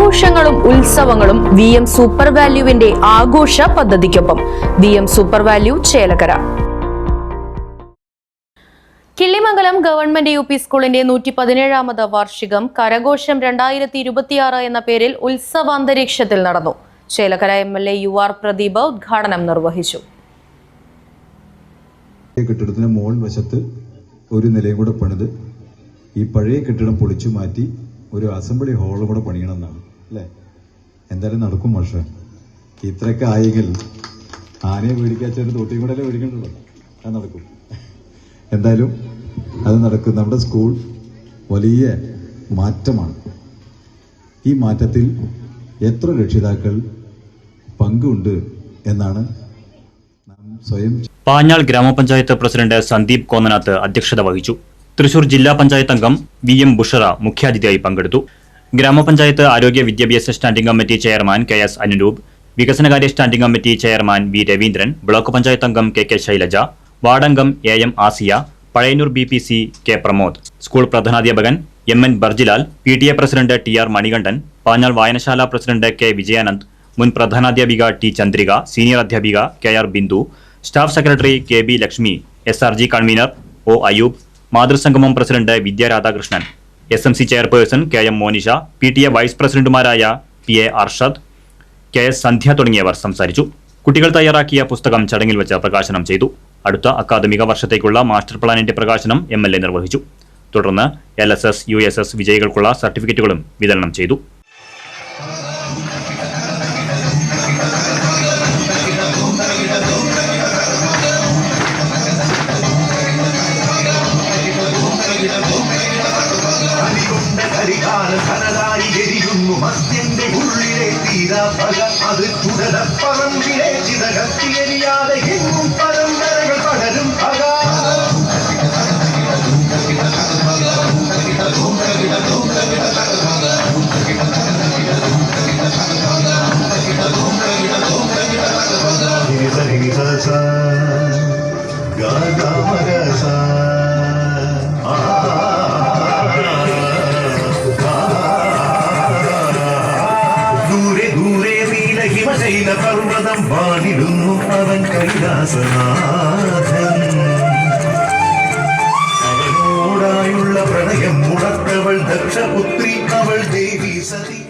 ആഘോഷങ്ങളും ഉത്സവങ്ങളും VM super വാല്യുവിന്റെ ആഘോഷ പദ്ധതിക്കൊപ്പം VM super value Chelakkara. Killimangalam government UP സ്കൂളിന്റെ 117ാമത് വാർഷികം കരഘോഷം 2026 എന്ന പേരിൽ ഉത്സവാന്തരീക്ഷത്തിൽ നടന്നു. ചേലക്കര MLA UR പ്രദീപ് ഉദ്ഘാടനം നിർവഹിച്ചു. കെട്ടിടത്തിന് മോൾ വശത്ത് ഒരു നിലയും കൂടെ പണിത് ഈ പഴയ കെട്ടിടം പൊളിച്ചു മാറ്റി ഒരു അസംബ്ലി ഹാളും കൂടെ പണിയണമെന്നാണ് അല്ലേ? എന്തായാലും നടക്കും പക്ഷേ ഇത്രയൊക്കെ ആയെങ്കിൽ ആനയെ മേടിക്കാച്ചൊരു തോട്ടിയും കൂടെ അല്ലേ മേടിക്കണ്ടല്ലോ, അത് നടക്കും. എന്തായാലും അത് നടക്കും. നമ്മുടെ സ്കൂൾ വലിയ മാറ്റമാണ്. ഈ മാറ്റത്തിൽ എത്ര രക്ഷിതാക്കൾ പങ്കുണ്ട് എന്നാണ് നാം സ്വയം. പാഞ്ഞാൾ ഗ്രാമപഞ്ചായത്ത് പ്രസിഡന്റ് സന്ദീപ് കോന്നനാത്ത് അധ്യക്ഷത വഹിച്ചു. തൃശൂർ ജില്ലാ പഞ്ചായത്ത് അംഗം VM ബുഷറ മുഖ്യാതിഥിയായി പങ്കെടുത്തു. ഗ്രാമപഞ്ചായത്ത് ആരോഗ്യ വിദ്യാഭ്യാസ standing committee chairman KS Anuroop, വികസനകാര്യ standing committee chairman V Raveendran, block panchayat അംഗം KK ശൈലജ, വാർഡംഗം AM Asiya, Pazhayannur BPC K Pramod, school പ്രധാനാധ്യാപകൻ MN Barjilal, PTA president TR Manikandan, Panjal വായനശാല പ്രസിഡന്റ് K വിജയാനന്ദ്, മുൻ പ്രധാനാധ്യാപിക T ചന്ദ്രിക, സീനിയർ അധ്യാപിക KR Bindu, staff secretary KB Lakshmi, SRG convener O Ayoob, മാതൃസംഗമം president Vidya Radhakrishnan, SMC chairperson KM Monisha, PTA vice പ്രസിഡന്റുമാരായ PA Arshad, KS സന്ധ്യ തുടങ്ങിയവർ സംസാരിച്ചു. കുട്ടികൾ തയ്യാറാക്കിയ പുസ്തകം ചടങ്ങിൽ വെച്ച് പ്രകാശനം ചെയ്തു. അടുത്ത അക്കാദമിക വർഷത്തേക്കുള്ള മാസ്റ്റർ പ്ലാനിന്റെ പ്രകാശനം MLA നിർവഹിച്ചു. തുടർന്ന് LSS USS വിജയികൾക്കുള്ള സർട്ടിഫിക്കറ്റുകളും വിതരണം ചെയ്തു. പർവ്വതം വാണിടുന്നു അവൻ കൈലാസനാഥൻ. അവനോടായുള്ള പ്രണയം മുടക്കവൾ ദക്ഷപുത്രി, അവൾ Devi Sati.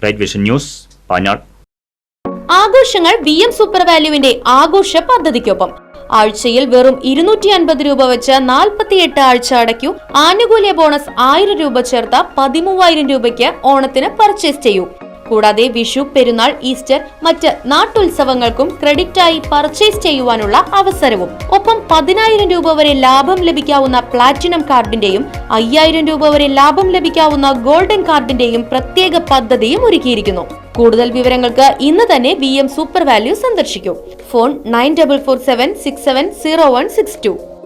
Right vision news, Panjal. ആഘോഷങ്ങൾ VM സൂപ്പർ വാല്യുവിന്റെ ആഘോഷ പദ്ധതിക്കൊപ്പം. ആഴ്ചയിൽ വെറും 250 രൂപ വെച്ച് 48 ആഴ്ച അടയ്ക്കൂ. ആനുകൂല്യ ബോണസ് 1000 രൂപ ചേർത്ത 13000 രൂപയ്ക്ക് ഓണത്തിന് പർച്ചേസ് ചെയ്യൂ. കൂടാതെ വിഷു, പെരുന്നാൾ, ഈസ്റ്റർ, മറ്റ് നാട്ടുത്സവങ്ങൾക്കും ക്രെഡിറ്റായി പർച്ചേസ് ചെയ്യുവാനുള്ള അവസരവും. ഒപ്പം 10000 രൂപ വരെ ലാഭം ലഭിക്കാവുന്ന പ്ലാറ്റിനം കാർഡിന്റെയും 5000 രൂപ വരെ ലാഭം ലഭിക്കാവുന്ന ഗോൾഡൻ കാർഡിന്റെയും പ്രത്യേക പദ്ധതിയും ഒരുക്കിയിരിക്കുന്നു. കൂടുതൽ വിവരങ്ങൾക്ക് ഇന്ന് തന്നെ VM സൂപ്പർ വാല്യൂ സന്ദർശിക്കൂ. ഫോൺ 9447670162.